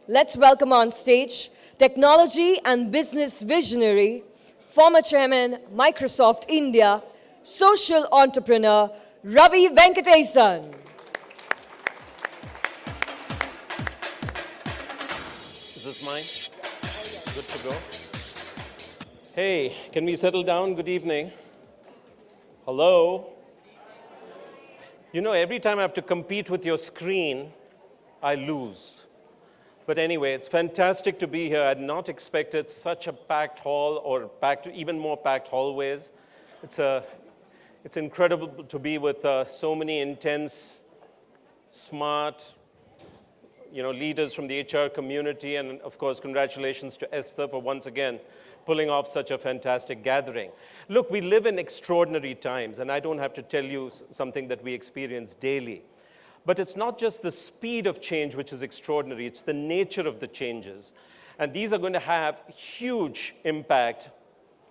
Let's welcome on stage technology and business visionary, former chairman, Microsoft India, social entrepreneur, Ravi Venkatesan. Is this mine? Good to go. Hey, can we settle down? Good evening. Hello. You know, every time I have to compete with your screen, I lose. But anyway, it's fantastic to be here. I had not expected such a packed hall or even more packed hallways. It's incredible to be with so many intense, smart, leaders from the HR community, and of course, congratulations to Esther for once again pulling off such a fantastic gathering. Look, we live in extraordinary times, and I don't have to tell you something that we experience daily. But it's not just the speed of change which is extraordinary, it's the nature of the changes. And these are going to have huge impact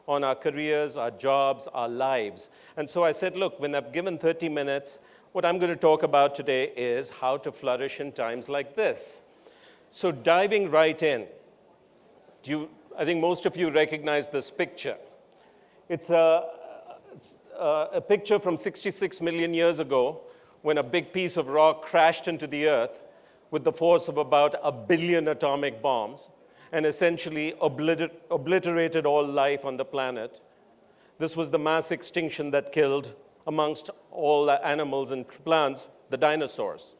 on our careers, our jobs, our lives. And so I said, look, when I've given 30 minutes, what I'm going to talk about today is how to flourish in times like this. So diving right in, I think most of you recognize this picture. It's a picture from 66 million years ago when a big piece of rock crashed into the earth with the force of about 1 billion atomic bombs and essentially obliterated all life on the planet. This was the mass extinction that killed, amongst all the animals and plants, the dinosaurs.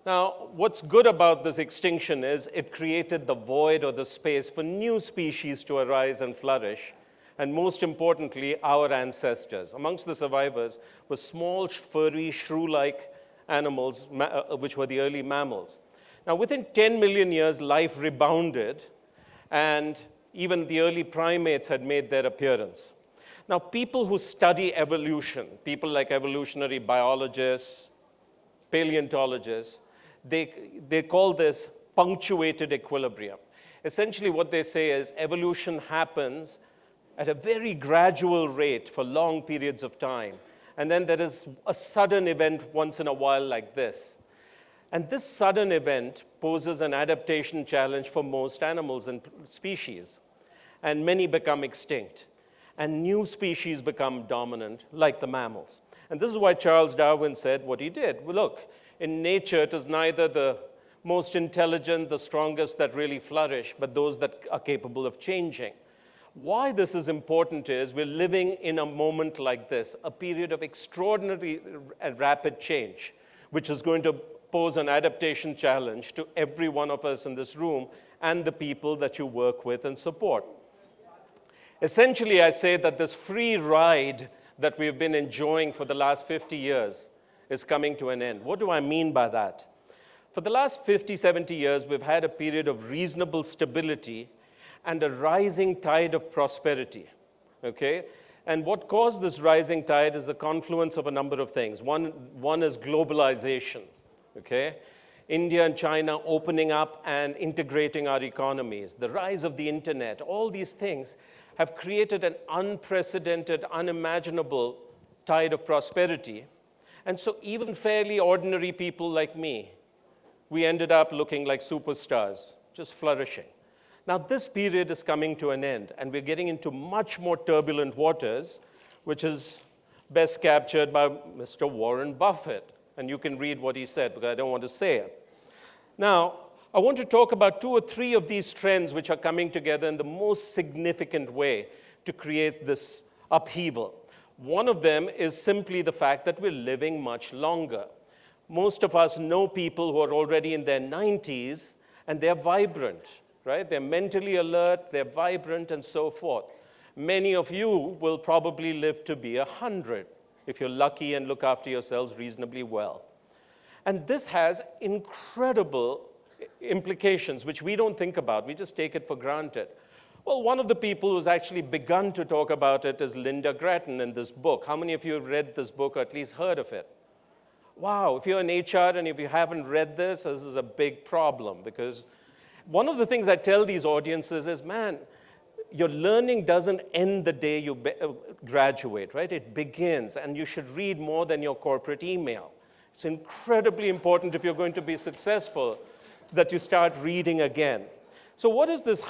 Now, what's good about this extinction is it created the void or the space for new species to arise and flourish, and most importantly, our ancestors. Amongst the survivors were small, furry, shrew-like animals, which were the early mammals. Now, within 10 million years, life rebounded, and even the early primates had made their appearance. Now, people who study evolution, people like evolutionary biologists, paleontologists, they call this punctuated equilibrium. Essentially, what they say is evolution happens at a very gradual rate for long periods of time. And then there is a sudden event once in a while like this. And this sudden event poses an adaptation challenge for most animals and species. And many become extinct. And new species become dominant, like the mammals. And this is why Charles Darwin said what he did. Well, look, in nature, it is neither the most intelligent, the strongest that really flourish, but those that are capable of changing. Why this is important is we're living in a moment like this, a period of extraordinary and rapid change, which is going to pose an adaptation challenge to every one of us in this room and the people that you work with and support. Essentially, I say that this free ride that we've been enjoying for the last 50 years is coming to an end. What do I mean by that? For the last 50, 70 years, we've had a period of reasonable stability and a rising tide of prosperity, okay? And what caused this rising tide is the confluence of a number of things. One is globalization, okay? India and China opening up and integrating our economies, the rise of the internet, all these things have created an unprecedented, unimaginable tide of prosperity. And so even fairly ordinary people like me, we ended up looking like superstars, just flourishing. Now this period is coming to an end, and we're getting into much more turbulent waters, which is best captured by Mr. Warren Buffett. And you can read what he said, because I don't want to say it. Now, I want to talk about 2 or 3 of these trends which are coming together in the most significant way to create this upheaval. One of them is simply the fact that we're living much longer. Most of us know people who are already in their 90s, and they're vibrant, right? They're mentally alert, they're vibrant, and so forth. Many of you will probably live to be 100 if you're lucky and look after yourselves reasonably well. And this has incredible implications, which we don't think about. We just take it for granted. Well, one of the people who's actually begun to talk about it is Linda Grattan in this book. How many of you have read this book or at least heard of it? Wow, if you're in HR and if you haven't read this is a big problem, because one of the things I tell these audiences is, man, your learning doesn't end the day you graduate, right? It begins, and you should read more than your corporate email. It's incredibly important if you're going to be successful that you start reading again. So what is this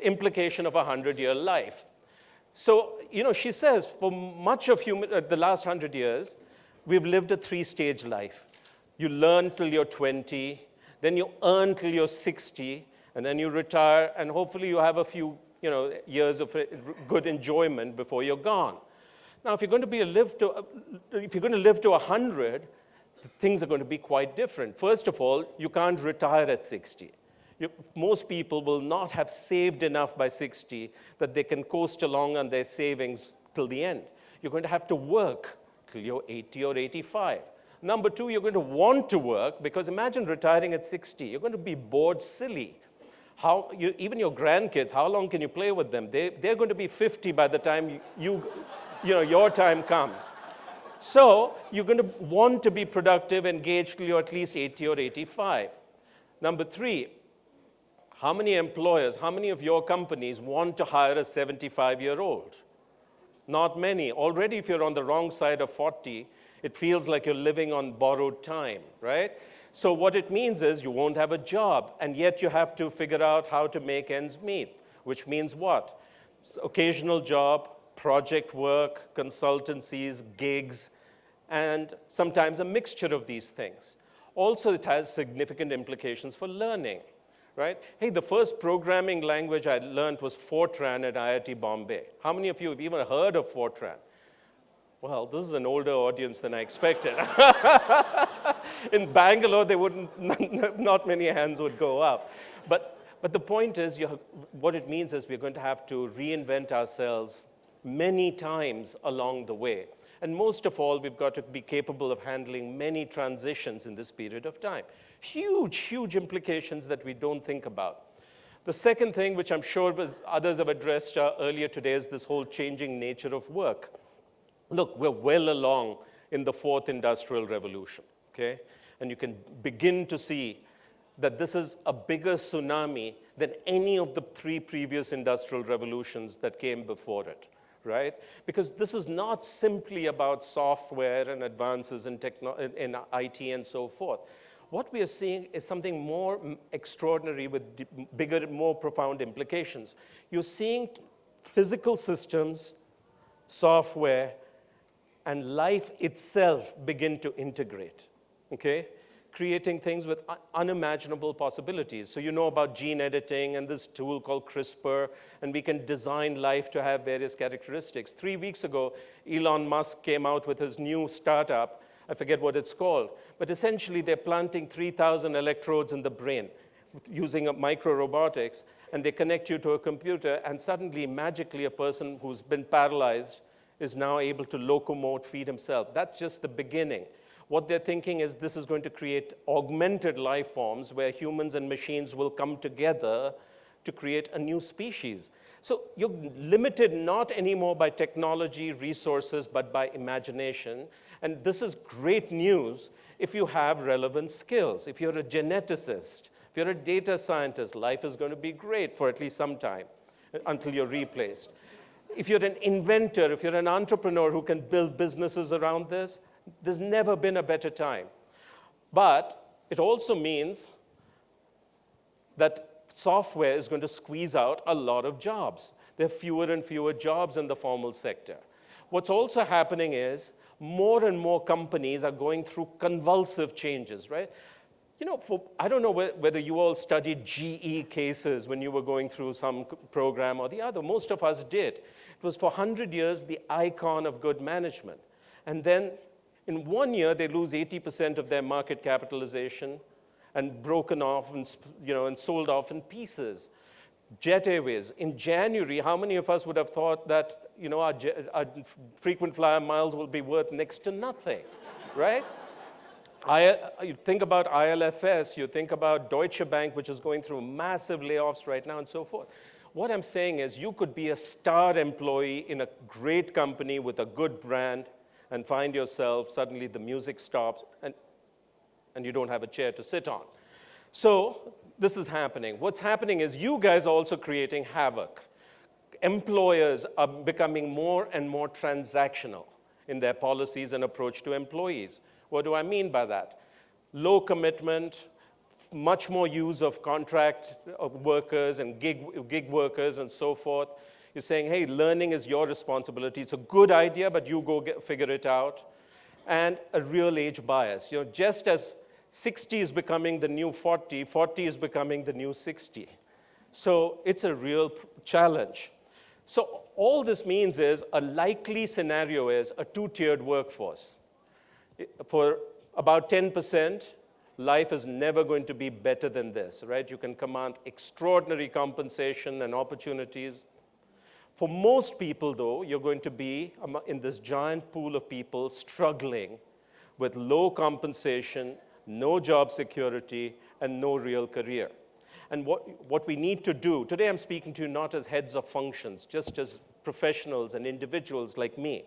implication of a 100-year life? So, she says for much of the last 100 years, we've lived a 3-stage life. You learn till you're 20, then you earn till you're 60, and then you retire, and hopefully you have a few years of good enjoyment before you're gone. Now, if you're going to live to 100, things are going to be quite different. First of all, you can't retire at 60. Most people will not have saved enough by 60 that they can coast along on their savings till the end. You're going to have to work till you're 80 or 85. Number two, you're going to want to work, because imagine retiring at 60. You're going to be bored silly. Even your grandkids, how long can you play with them? They're going to be 50 by the time your time comes. So you're going to want to be productive, engaged till you're at least 80 or 85. Number three, how many employers, how many of your companies want to hire a 75-year-old? Not many. Already, if you're on the wrong side of 40, it feels like you're living on borrowed time, right? So what it means is you won't have a job, and yet you have to figure out how to make ends meet, which means what? Occasional job, project work, consultancies, gigs, and sometimes a mixture of these things. Also, it has significant implications for learning, right? Hey, the first programming language I learned was Fortran at IIT Bombay. How many of you have even heard of Fortran? Well, this is an older audience than I expected. In Bangalore, not many hands would go up. But the point is, what it means is we're going to have to reinvent ourselves many times along the way. And most of all, we've got to be capable of handling many transitions in this period of time. Huge, huge implications that we don't think about. The second thing, which I'm sure others have addressed earlier today, is this whole changing nature of work. Look, we're well along in the fourth industrial revolution, okay? And you can begin to see that this is a bigger tsunami than any of the 3 previous industrial revolutions that came before it, right? Because this is not simply about software and advances in IT and so forth. What we are seeing is something more extraordinary with bigger, more profound implications. You're seeing physical systems, software, and life itself begin to integrate, okay? Creating things with unimaginable possibilities. So you know about gene editing and this tool called CRISPR, and we can design life to have various characteristics. 3 weeks ago, Elon Musk came out with his new startup. I forget what it's called, but essentially they're planting 3,000 electrodes in the brain using micro-robotics, and they connect you to a computer, and suddenly, magically, a person who's been paralyzed is now able to locomote, feed himself. That's just the beginning. What they're thinking is this is going to create augmented life forms where humans and machines will come together to create a new species. So you're limited not anymore by technology, resources, but by imagination. And this is great news if you have relevant skills. If you're a geneticist, if you're a data scientist, life is going to be great for at least some time until you're replaced. If you're an inventor, if you're an entrepreneur who can build businesses around this, there's never been a better time. But it also means that software is going to squeeze out a lot of jobs. There are fewer and fewer jobs in the formal sector. What's also happening is more and more companies are going through convulsive changes, right? I don't know whether you all studied GE cases when you were going through some program or the other. Most of us did. It was for 100 years the icon of good management. And then in 1 year, they lose 80% of their market capitalization and broken off and sold off in pieces. Jet Airways. In January, how many of us would have thought that our frequent flyer miles will be worth next to nothing, right? You think about ILFS, you think about Deutsche Bank, which is going through massive layoffs right now and so forth. What I'm saying is you could be a star employee in a great company with a good brand and find yourself, suddenly the music stops and you don't have a chair to sit on. So this is happening. What's happening is you guys are also creating havoc. Employers are becoming more and more transactional in their policies and approach to employees. What do I mean by that? Low commitment, much more use of contract workers and gig workers and so forth. You're saying, hey, learning is your responsibility. It's a good idea, but you go figure it out. And a real age bias. Just as 60 is becoming the new 40, 40 is becoming the new 60. So it's a real challenge. So all this means is a likely scenario is a two-tiered workforce. For about 10%, life is never going to be better than this, right? You can command extraordinary compensation and opportunities. For most people, though, you're going to be in this giant pool of people struggling with low compensation, no job security, and no real career. And what we need to do, today I'm speaking to you not as heads of functions, just as professionals and individuals like me.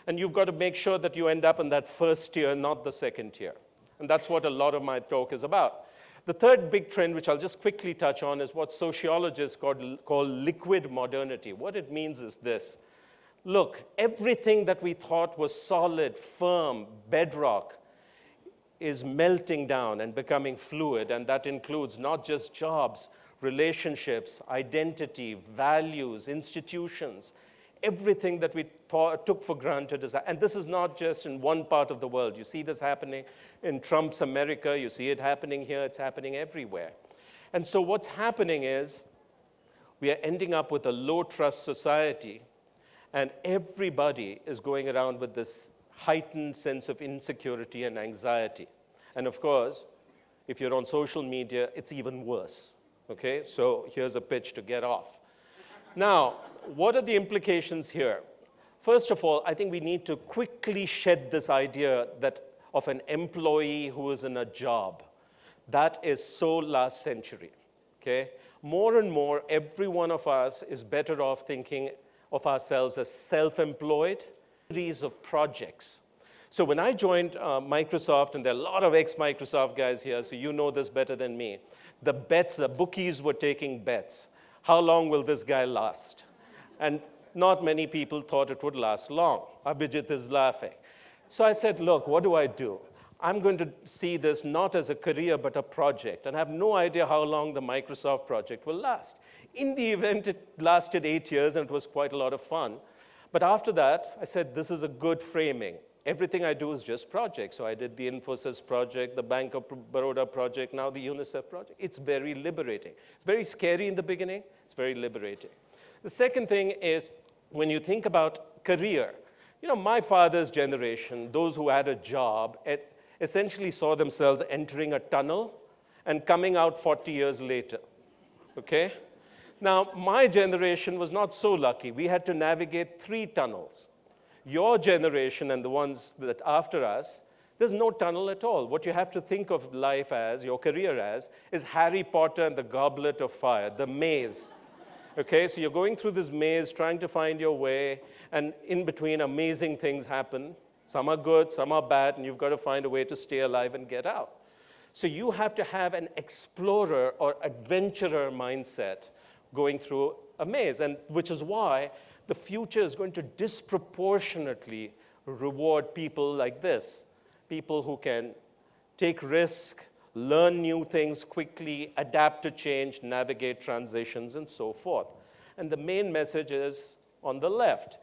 And you've got to make sure that you end up in that first tier, not the second tier. And that's what a lot of my talk is about. The third big trend, which I'll just quickly touch on, is what sociologists call liquid modernity. What it means is this. Look, everything that we thought was solid, firm, bedrock, is melting down and becoming fluid, and that includes not just jobs, relationships, identity, values, institutions. Everything that we took for granted is that. And this is not just in one part of the world. You see this happening in Trump's America. You see it happening here. It's happening everywhere. And so what's happening is we are ending up with a low-trust society, and everybody is going around with this heightened sense of insecurity and anxiety. And of course, if you're on social media, it's even worse. Okay? So here's a pitch to get off. Now, what are the implications here? First of all, I think we need to quickly shed this idea of an employee who is in a job. That is so last century, okay? More and more, every one of us is better off thinking of ourselves as self-employed, series of projects. So when I joined Microsoft, and there are a lot of ex-Microsoft guys here, so you know this better than me, the bookies were taking bets. How long will this guy last? And not many people thought it would last long. Abhijit is laughing. So I said, look, what do? I'm going to see this not as a career, but a project. And I have no idea how long the Microsoft project will last. In the event, it lasted 8 years, and it was quite a lot of fun. But after that, I said, this is a good framing. Everything I do is just projects. So I did the Infosys project, the Bank of Baroda project, now the UNICEF project. It's very liberating. It's very scary in the beginning. It's very liberating. The second thing is, when you think about career, my father's generation, those who had a job, essentially saw themselves entering a tunnel and coming out 40 years later, okay? Now, my generation was not so lucky. We had to navigate 3 tunnels. Your generation and the ones that after us, there's no tunnel at all. What you have to think of life as, your career as, is Harry Potter and the Goblet of Fire, the maze. Okay, so you're going through this maze, trying to find your way, and in between, amazing things happen. Some are good, some are bad, and you've got to find a way to stay alive and get out. So you have to have an explorer or adventurer mindset going through a maze, and which is why the future is going to disproportionately reward people like this, people who can take risk, learn new things quickly, adapt to change, navigate transitions, and so forth. And the main message is on the left.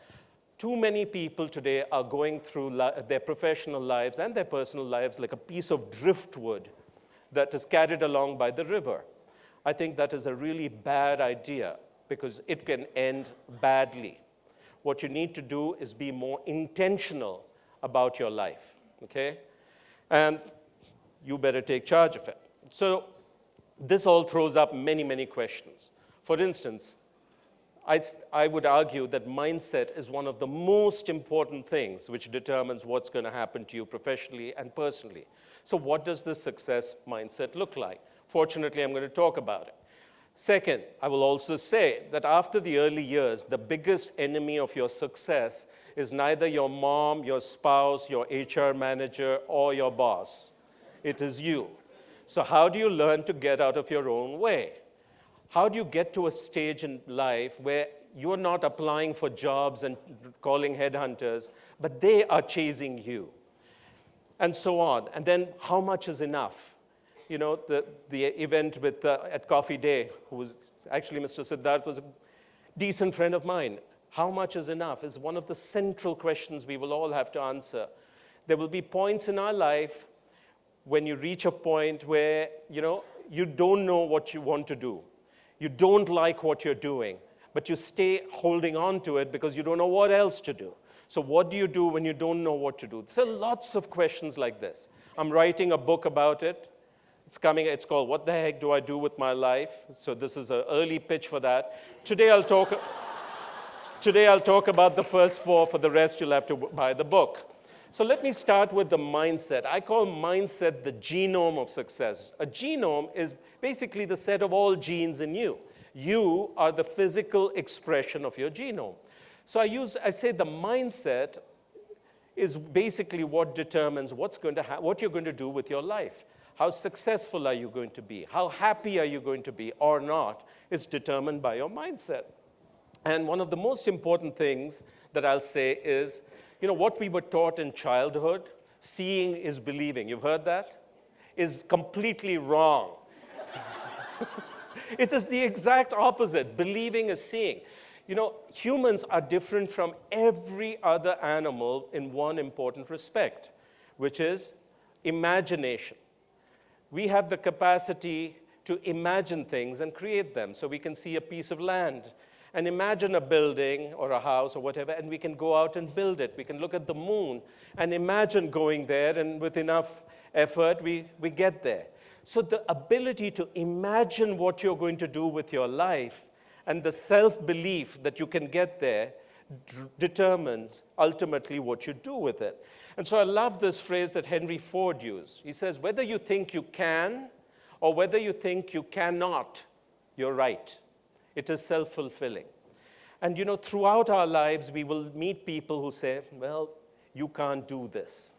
Too many people today are going through their professional lives and their personal lives like a piece of driftwood that is carried along by the river. I think that is a really bad idea because it can end badly. What you need to do is be more intentional about your life, okay? And you better take charge of it. So this all throws up many, many questions. For instance, I would argue that mindset is one of the most important things which determines what's going to happen to you professionally and personally. So what does this success mindset look like? Fortunately, I'm going to talk about it. Second, I will also say that after the early years, the biggest enemy of your success is neither your mom, your spouse, your HR manager, or your boss. It is you. So how do you learn to get out of your own way? How do you get to a stage in life where you're not applying for jobs and calling headhunters, but they are chasing you? And so on. And then how much is enough? the event with at Coffee Day, who was actually Mr. Siddharth was a decent friend of mine. How much is enough is one of the central questions we will all have to answer. There will be points in our life when you reach a point where, you don't know what you want to do. You don't like what you're doing, but you stay holding on to it because you don't know what else to do. So what do you do when you don't know what to do? There are lots of questions like this. I'm writing a book about it. It's called What the Heck Do I Do with My Life? So this is an early pitch for that. Today I'll talk about the first four. For the rest, you'll have to buy the book. So let me start with the mindset. I call mindset the genome of success. A genome is basically the set of all genes in you. You are the physical expression of your genome. So I say the mindset is basically what determines what you're going to do with your life. How successful are you going to be? How happy are you going to be or not is determined by your mindset. And one of the most important things that I'll say is, what we were taught in childhood, seeing is believing. You've heard that? Is completely wrong. It is the exact opposite. Believing is seeing. Humans are different from every other animal in one important respect, which is imagination. We have the capacity to imagine things and create them. So we can see a piece of land and imagine a building or a house or whatever, and we can go out and build it. We can look at the moon and imagine going there, and with enough effort, we get there. So the ability to imagine what you're going to do with your life and the self-belief that you can get there determines ultimately what you do with it. And so I love this phrase that Henry Ford used. He says, whether you think you can or whether you think you cannot, you're right. It is self-fulfilling. And throughout our lives, we will meet people who say, well, you can't do this,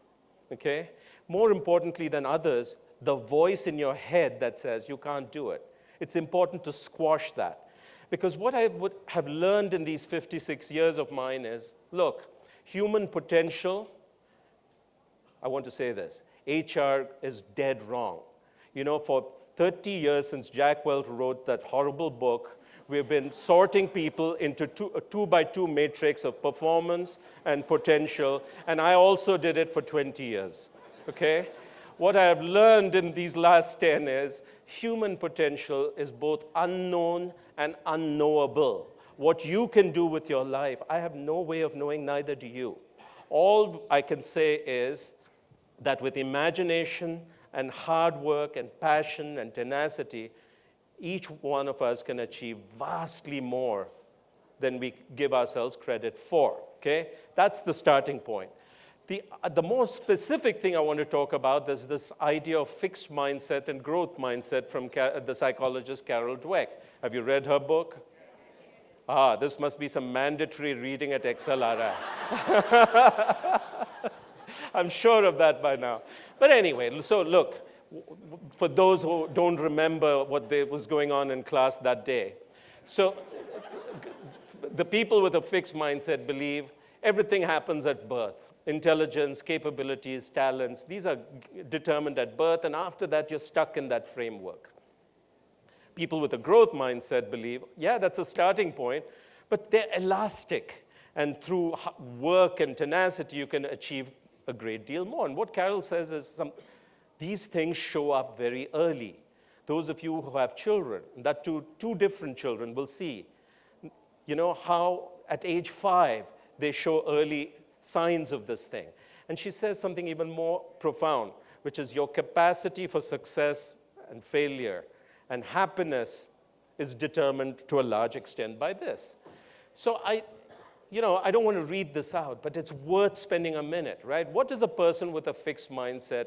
okay? More importantly than others, the voice in your head that says you can't do it. It's important to squash that. Because what I would have learned in these 56 years of mine is, look, human potential, I want to say this, HR is dead wrong. For 30 years since Jack Welch wrote that horrible book, we've been sorting people into a 2x2 matrix of performance and potential, and I also did it for 20 years, okay? What I have learned in these last 10 is human potential is both unknown and unknowable. What you can do with your life, I have no way of knowing, neither do you. All I can say is that with imagination and hard work and passion and tenacity, each one of us can achieve vastly more than we give ourselves credit for, okay? That's the starting point. The more specific thing I want to talk about is this idea of fixed mindset and growth mindset from the psychologist Carol Dweck. Have you read her book? This must be some mandatory reading at XLRI. I'm sure of that by now. But anyway, so look, for those who don't remember what was going on in class that day. So the people with a fixed mindset believe everything happens at birth. Intelligence, capabilities, talents, these are determined at birth, and after that, you're stuck in that framework. People with a growth mindset believe, yeah, that's a starting point, but they're elastic, and through work and tenacity, you can achieve a great deal more. And what Carol says is these things show up very early. Those of you who have children, that two different children will see, how at age 5, they show early signs of this thing. And she says something even more profound, which is your capacity for success and failure and happiness is determined to a large extent by this. So I don't want to read this out, but it's worth spending a minute, right? What is a person with a fixed mindset?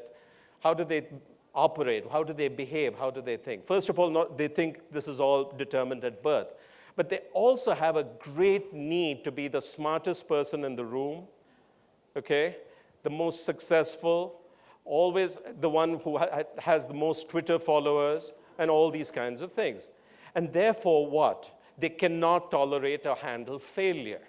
How do they operate? How do they behave? How do they think? First of all, they think this is all determined at birth. But they also have a great need to be the smartest person in the room, okay? The most successful, always the one who has the most Twitter followers, and all these kinds of things. And therefore what? They cannot tolerate or handle failure.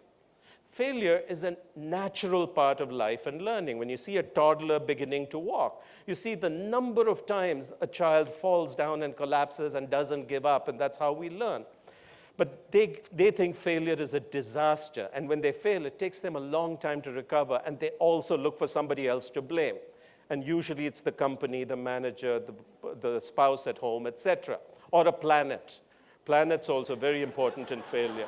Failure is a natural part of life and learning. When you see a toddler beginning to walk, you see the number of times a child falls down and collapses and doesn't give up, and that's how we learn. But they think failure is a disaster, and when they fail, it takes them a long time to recover, and they also look for somebody else to blame. And usually it's the company, the manager, the spouse at home, etc., or a planet. Planet's also very important in failure.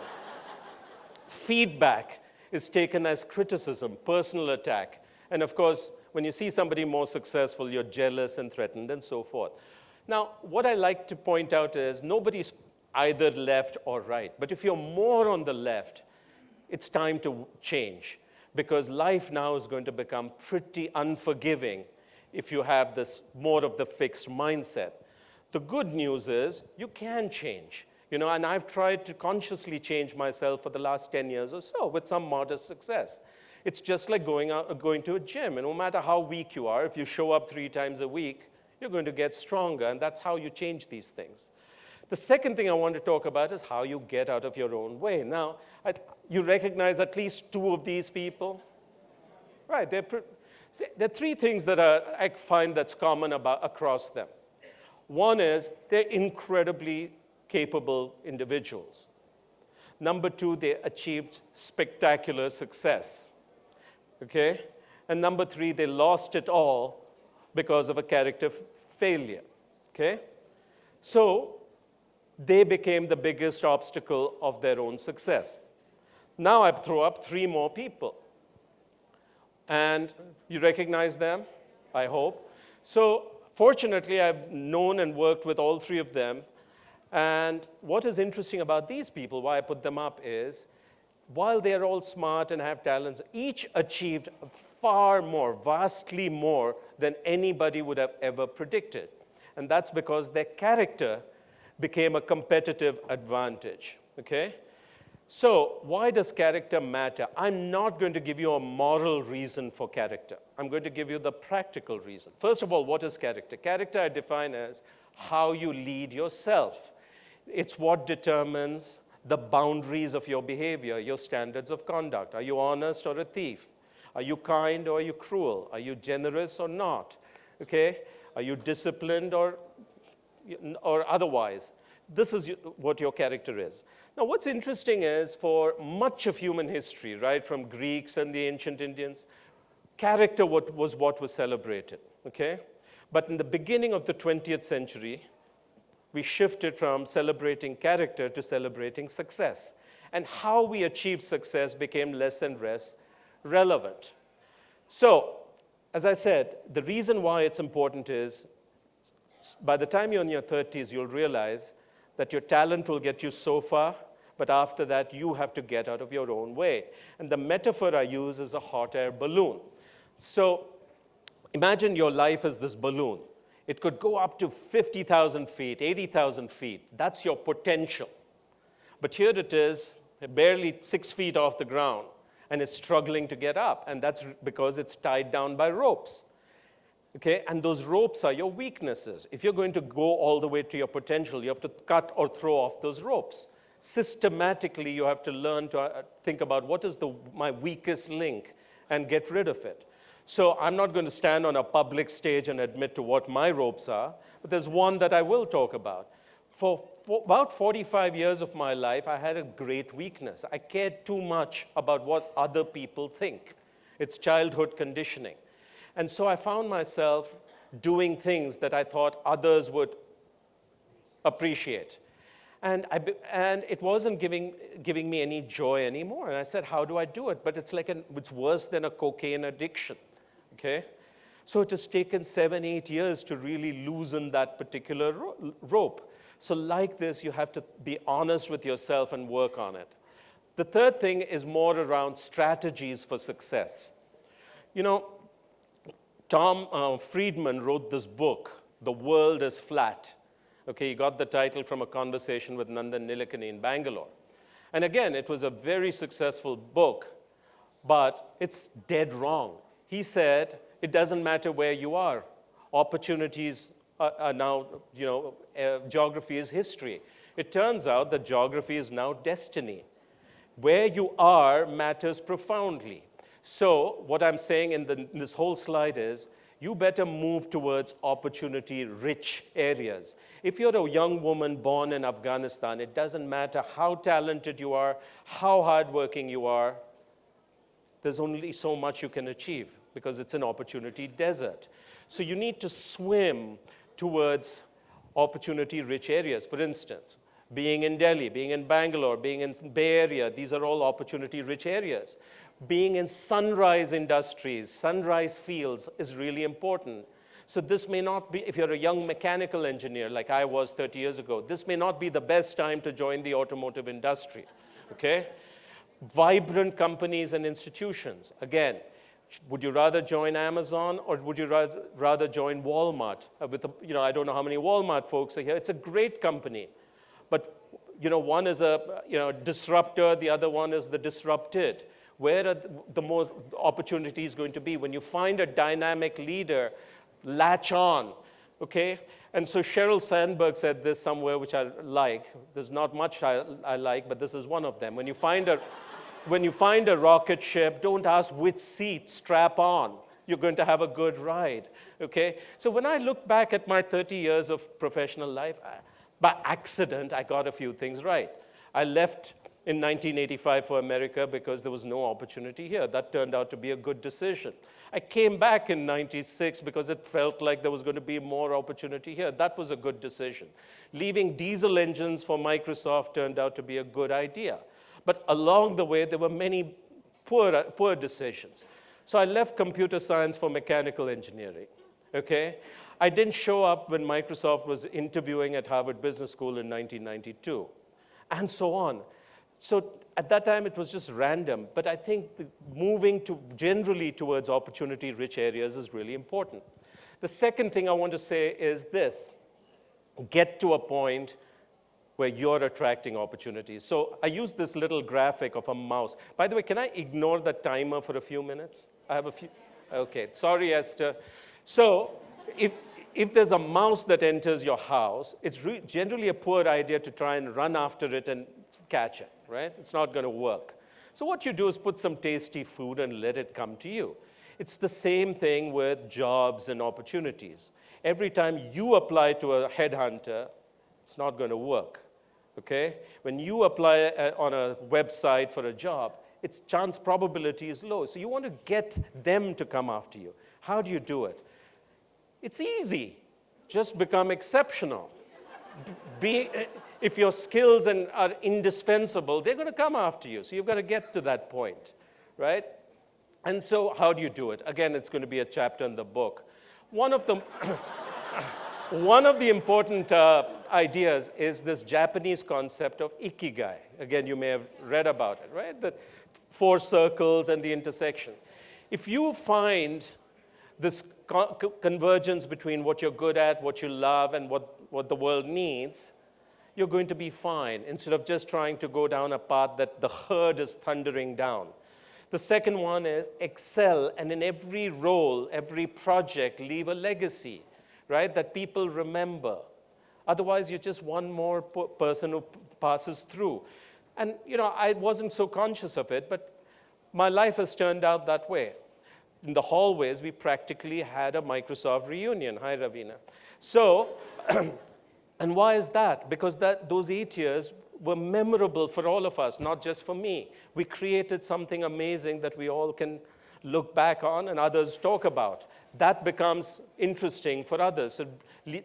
Feedback is taken as criticism, personal attack. And of course, when you see somebody more successful, you're jealous and threatened and so forth. Now, what I like to point out is nobody's either left or right. But if you're more on the left, it's time to change, because life now is going to become pretty unforgiving if you have this more of the fixed mindset. The good news is you can change. And I've tried to consciously change myself for the last 10 years or so with some modest success. It's just like going to a gym. And no matter how weak you are, if you show up 3 times a week, you're going to get stronger. And that's how you change these things. The second thing I want to talk about is how you get out of your own way. Now, you recognize at least 2 of these people? Right. There are 3 things that I find that's common across them. One is they're incredibly capable individuals. Number 2, they achieved spectacular success. Okay? And number 3, they lost it all because of a character failure. Okay? So they became the biggest obstacle of their own success. Now I throw up 3 more people. And you recognize them, I hope. So fortunately, I've known and worked with all 3 of them. And what is interesting about these people, why I put them up, is while they're all smart and have talents, each achieved far more, vastly more than anybody would have ever predicted. And that's because their character became a competitive advantage. Okay? So why does character matter? I'm not going to give you a moral reason for character. I'm going to give you the practical reason. First of all, what is character? Character I define as how you lead yourself. It's what determines the boundaries of your behavior, your standards of conduct. Are you honest or a thief? Are you kind or are you cruel? Are you generous or not? Okay? Are you disciplined or otherwise? This is what your character is. Now, what's interesting is for much of human history, right, from Greeks and the ancient Indians, character was what was celebrated, okay? But in the beginning of the 20th century, we shifted from celebrating character to celebrating success. And how we achieved success became less and less relevant. So, as I said, the reason why it's important is by the time you're in your 30s, you'll realize that your talent will get you so far, but after that, you have to get out of your own way. And the metaphor I use is a hot air balloon. So imagine your life as this balloon. It could go up to 50,000 feet, 80,000 feet. That's your potential. But here it is, barely 6 feet off the ground, and it's struggling to get up. And that's because it's tied down by ropes. Okay? And those ropes are your weaknesses. If you're going to go all the way to your potential, you have to cut or throw off those ropes. Systematically, you have to learn to think about what is my weakest link and get rid of it. So I'm not going to stand on a public stage and admit to what my ropes are, but there's one that I will talk about. For about 45 years of my life, I had a great weakness. I cared too much about what other people think. It's childhood conditioning. And so I found myself doing things that I thought others would appreciate. And it wasn't giving me any joy anymore. And I said, how do I do it? But it's worse than a cocaine addiction. Okay? So it has taken 7-8 years to really loosen that particular rope. So like this, you have to be honest with yourself and work on it. The third thing is more around strategies for success. You know, Tom Friedman wrote this book, The World is Flat. Okay, he got the title from a conversation with Nandan Nilekani in Bangalore. And again, it was a very successful book, but it's dead wrong. He said, it doesn't matter where you are. Opportunities are now, geography is history. It turns out that geography is now destiny. Where you are matters profoundly. So what I'm saying in this whole slide is, you better move towards opportunity-rich areas. If you're a young woman born in Afghanistan, it doesn't matter how talented you are, how hardworking you are, there's only so much you can achieve because it's an opportunity desert. So you need to swim towards opportunity-rich areas. For instance, being in Delhi, being in Bangalore, being in Bay Area, these are all opportunity-rich areas. Being in sunrise industries, sunrise fields is really important. So this may not be, if you're a young mechanical engineer like I was 30 years ago, this may not be the best time to join the automotive industry, okay? Vibrant companies and institutions. Again, would you rather join Amazon or would you rather join Walmart? I don't know how many Walmart folks are here. It's a great company. But one is a disruptor, the other one is the disrupted. Where are the more opportunities going to be? When you find a dynamic leader, latch on, okay? And so Sheryl Sandberg said this somewhere, which I like. There's not much I like, but this is one of them. When you find a rocket ship, don't ask which seat, strap on. You're going to have a good ride, okay? So when I look back at my 30 years of professional life, by accident, I got a few things right. I left in 1985 for America because there was no opportunity here. That turned out to be a good decision. I came back in 96 because it felt like there was going to be more opportunity here. That was a good decision. Leaving diesel engines for Microsoft turned out to be a good idea. But along the way, there were many poor decisions. So I left computer science for mechanical engineering, okay? I didn't show up when Microsoft was interviewing at Harvard Business School in 1992, and so on. So at that time, it was just random. But I think moving generally towards opportunity-rich areas is really important. The second thing I want to say is this. Get to a point where you're attracting opportunities. So I use this little graphic of a mouse. By the way, can I ignore the timer for a few minutes? I have a few. OK, sorry, Esther. So if there's a mouse that enters your house, it's generally a poor idea to try and run after it and catch it, right? It's not going to work. So what you do is put some tasty food and let it come to you. It's the same thing with jobs and opportunities. Every time you apply to a headhunter, it's not going to work, okay? When you apply on a website for a job, its chance probability is low. So you want to get them to come after you. How do you do it? It's easy. Just become exceptional. If your skills are indispensable, they're going to come after you. So you've got to get to that point, right? And so how do you do it? Again, it's going to be a chapter in the book. One of the important ideas is this Japanese concept of ikigai. Again, you may have read about it, right? The 4 circles and the intersection. If you find this convergence between what you're good at, what you love, and what the world needs, you're going to be fine, instead of just trying to go down a path that the herd is thundering down. The second one is excel, and in every role, every project, leave a legacy, right, that people remember. Otherwise, you're just one more person who passes through. And, I wasn't so conscious of it, but my life has turned out that way. In the hallways, we practically had a Microsoft reunion. Hi, Ravina. So, and why is that? Because those 8 years were memorable for all of us, not just for me. We created something amazing that we all can look back on and others talk about. That becomes interesting for others. So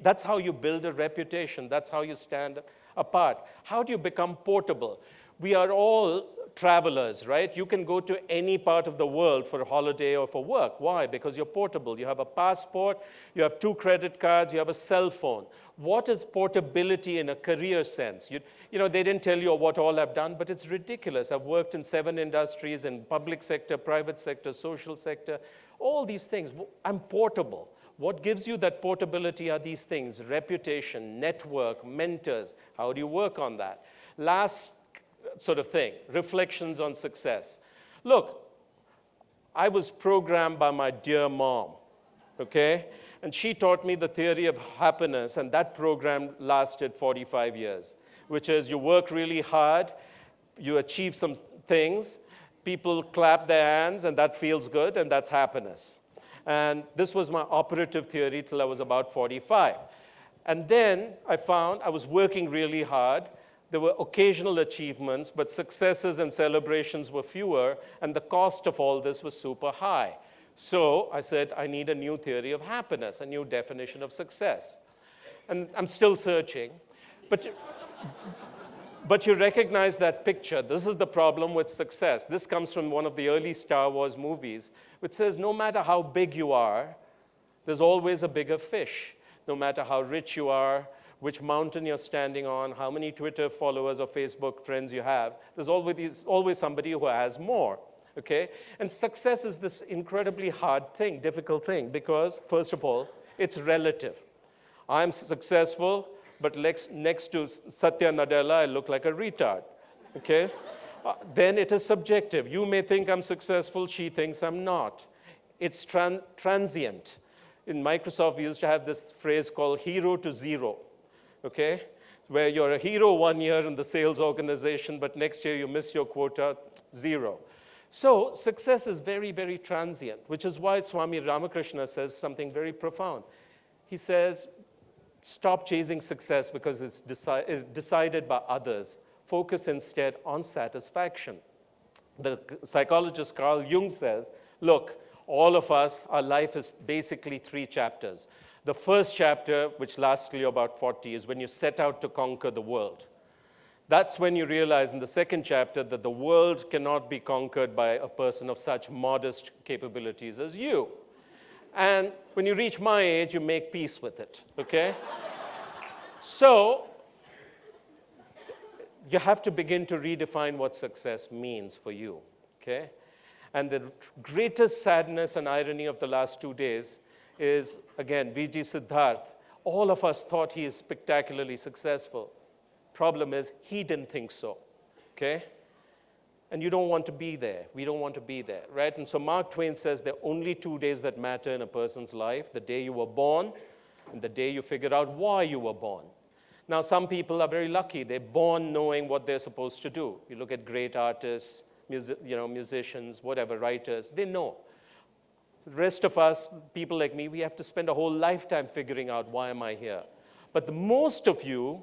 that's how you build a reputation. That's how you stand apart. How do you become portable? We are all travelers, right? You can go to any part of the world for a holiday or for work. Why? Because you're portable. You have a passport, you have 2 credit cards, you have a cell phone. What is portability in a career sense? They didn't tell you what all I've done, but it's ridiculous. I've worked in 7 industries, in public sector, private sector, social sector, all these things. I'm portable. What gives you that portability are these things: reputation, network, mentors. How do you work on that? Last sort of thing, reflections on success. Look, I was programmed by my dear mom, okay? And she taught me the theory of happiness, and that program lasted 45 years, which is you work really hard, you achieve some things, people clap their hands, and that feels good, and that's happiness. And this was my operative theory till I was about 45. And then I found I was working really hard. There were occasional achievements, but successes and celebrations were fewer, and the cost of all this was super high. So I said, I need a new theory of happiness, a new definition of success. And I'm still searching. But you recognize that picture. This is the problem with success. This comes from one of the early Star Wars movies, which says no matter how big you are, there's always a bigger fish. No matter how rich you are, which mountain you're standing on, how many Twitter followers or Facebook friends you have, there's always somebody who has more, okay? And success is this incredibly hard thing, difficult thing, because, first of all, it's relative. I'm successful, but next to Satya Nadella, I look like a retard, okay? Then it is subjective. You may think I'm successful, she thinks I'm not. It's transient. In Microsoft, we used to have this phrase called hero to zero, okay? Where you're a hero one year in the sales organization, but next year you miss your quota, zero. So success is very, very transient, which is why Swami Ramakrishna says something very profound. He says, stop chasing success because it's decided by others. Focus instead on satisfaction. The psychologist Carl Jung says, look, all of us, our life is basically 3 chapters. The first chapter, which lasts till you're about 40, is when you set out to conquer the world. That's when you realize in the second chapter that the world cannot be conquered by a person of such modest capabilities as you. And when you reach my age, you make peace with it, okay? So you have to begin to redefine what success means for you, okay? And the greatest sadness and irony of the last 2 days is, again, VG Siddharth. All of us thought he is spectacularly successful. Problem is, he didn't think so, okay? And you don't want to be there. We don't want to be there, right? And so Mark Twain says there are only 2 days that matter in a person's life: the day you were born and the day you figured out why you were born. Now, some people are very lucky. They're born knowing what they're supposed to do. You look at great artists, musicians, whatever, writers, they know. The rest of us, people like me, we have to spend a whole lifetime figuring out why am I here. But the most of you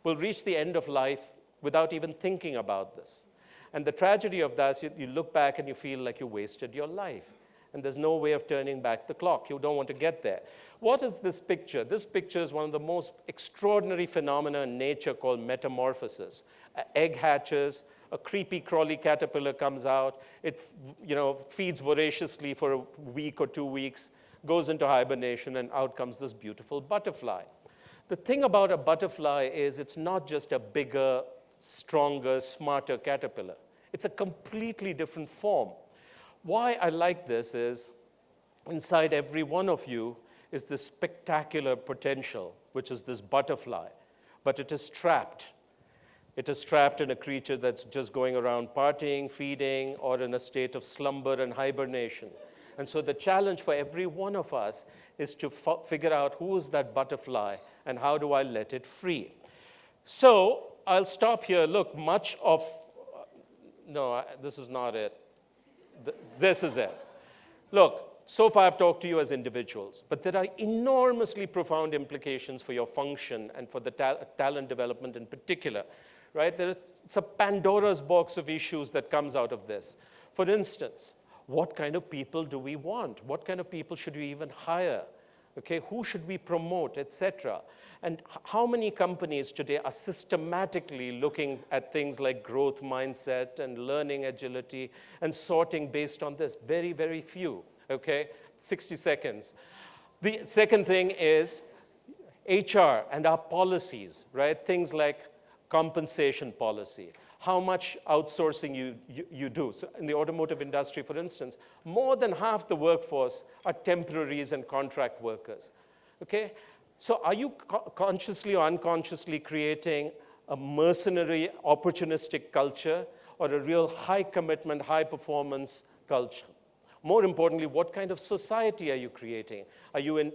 will reach the end of life without even thinking about this. And the tragedy of that is you look back and you feel like you wasted your life. And there's no way of turning back the clock. You don't want to get there. What is this picture? This picture is one of the most extraordinary phenomena in nature called metamorphosis. An egg hatches, a creepy crawly caterpillar comes out, it feeds voraciously for a week or 2 weeks, goes into hibernation, and out comes this beautiful butterfly. The thing about a butterfly is it's not just a bigger, stronger, smarter caterpillar. It's a completely different form. Why I like this is inside every one of you is this spectacular potential, which is this butterfly, but it is trapped. It is trapped in a creature that's just going around partying, feeding, or in a state of slumber and hibernation. And so the challenge for every one of us is to figure out who is that butterfly and how do I let it free. So I'll stop here. Look, much of, no, this is not it. This is it. Look, so far I've talked to you as individuals, but there are enormously profound implications for your function and for the talent development in particular, right? It's a Pandora's box of issues that comes out of this. For instance, what kind of people do we want? What kind of people should we even hire? Okay, who should we promote, etc.? And how many companies today are systematically looking at things like growth mindset and learning agility and sorting based on this? Very, very few, okay? 60 seconds. The second thing is HR and our policies, right? Things like compensation policy, how much outsourcing you do. So in the automotive industry, for instance, more than half the workforce are temporaries and contract workers, okay? So are you consciously or unconsciously creating a mercenary, opportunistic culture or a real high commitment, high performance culture? More importantly, what kind of society are you creating? Are you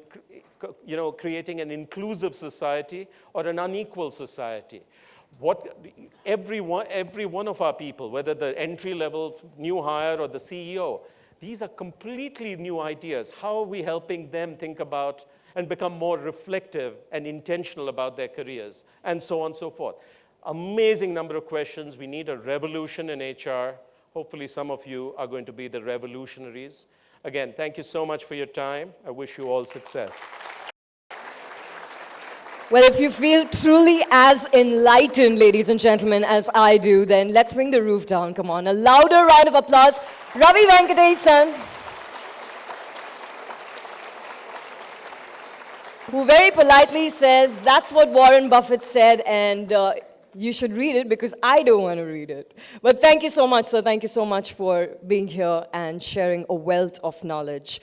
creating an inclusive society or an unequal society? every one of our people, whether the entry-level new hire or the CEO, these are completely new ideas. How are we helping them think about and become more reflective and intentional about their careers, and so on and so forth? Amazing number of questions. We need a revolution in HR. Hopefully some of you are going to be the revolutionaries. Again, thank you so much for your time. I wish you all success. Well, if you feel truly as enlightened, ladies and gentlemen, as I do, then let's bring the roof down. Come on, a louder round of applause. Ravi Venkatesan, who very politely says, that's what Warren Buffett said, and you should read it because I don't want to read it. But thank you so much, sir. Thank you so much for being here and sharing a wealth of knowledge.